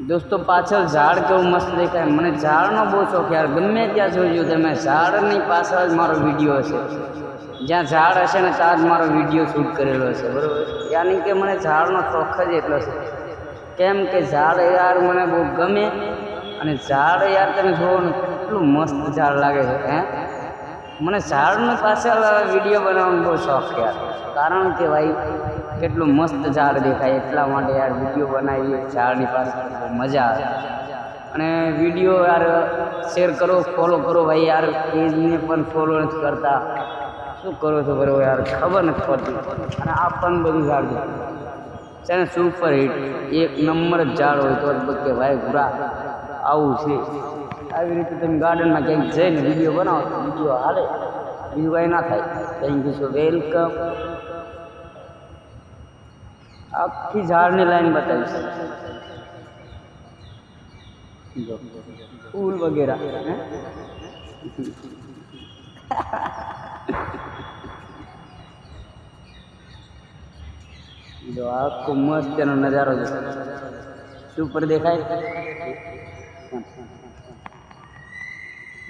દોસ્તો પાછળ ઝાડ કેવું મસ્ત દેખાય. મને ઝાડનો બહુ શોખ યાર. ગમે ત્યાં જોજો તમે, ઝાડની પાછળ જ મારો વિડીયો હશે. જ્યાં ઝાડ હશે ને ત્યાં જ મારો વિડીયો શૂટ કરેલો હશે, બરાબર. યાની કે મને ઝાડનો શોખ જ એટલો છે. કેમ કે ઝાડ યાર મને બહુ ગમે. અને ઝાડ યાર તમે જુઓ ને કેટલું મસ્ત ઝાડ લાગે છે. મને ઝાડની પાછળ વિડીયો બનાવવાનો બહુ શોખ યાર. કારણ કે ભાઈ કેટલું મસ્ત ઝાડ દેખાય એટલા માટે યાર વિડીયો બનાવીએ ઝાડની પાછળ, મજા આવે. અને વિડીયો યાર શેર કરો, ફોલો કરો ભાઈ યાર. પેજને પણ ફોલો નથી કરતા, શું કરો છો બરાબર યાર, ખબર નથી પડતી. અને આ પણ બધું ઝાડ છે ને સુપર હિટ, એક નંબર જ ઝાડ હોય તો કે ભાઈ પૂરા આવું છે. આવી રીતે તમે ગાર્ડનમાં ક્યાંક જઈને વિડીયો બનાવો તો વિડીયો હાલે, બીજું કાંઈ ના થાય. Thank you so welcome. આખી ઝાડની લાઈન બતાવીશ, ફૂલ વગેરે. જો આખો મસ્ત એનો નજારો છે, સુપર દેખાય.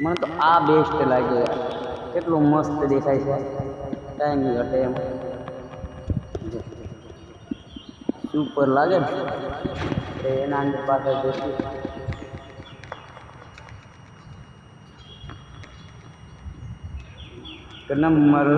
મને તો આ બેસ્ટ લાગે, કેટલું મસ્ત દેખાય છે. કાંઈ નહીં ઘટે એમ, સુપર લાગે ને. એના અંદર પાછળ જઈશું. કે નંબર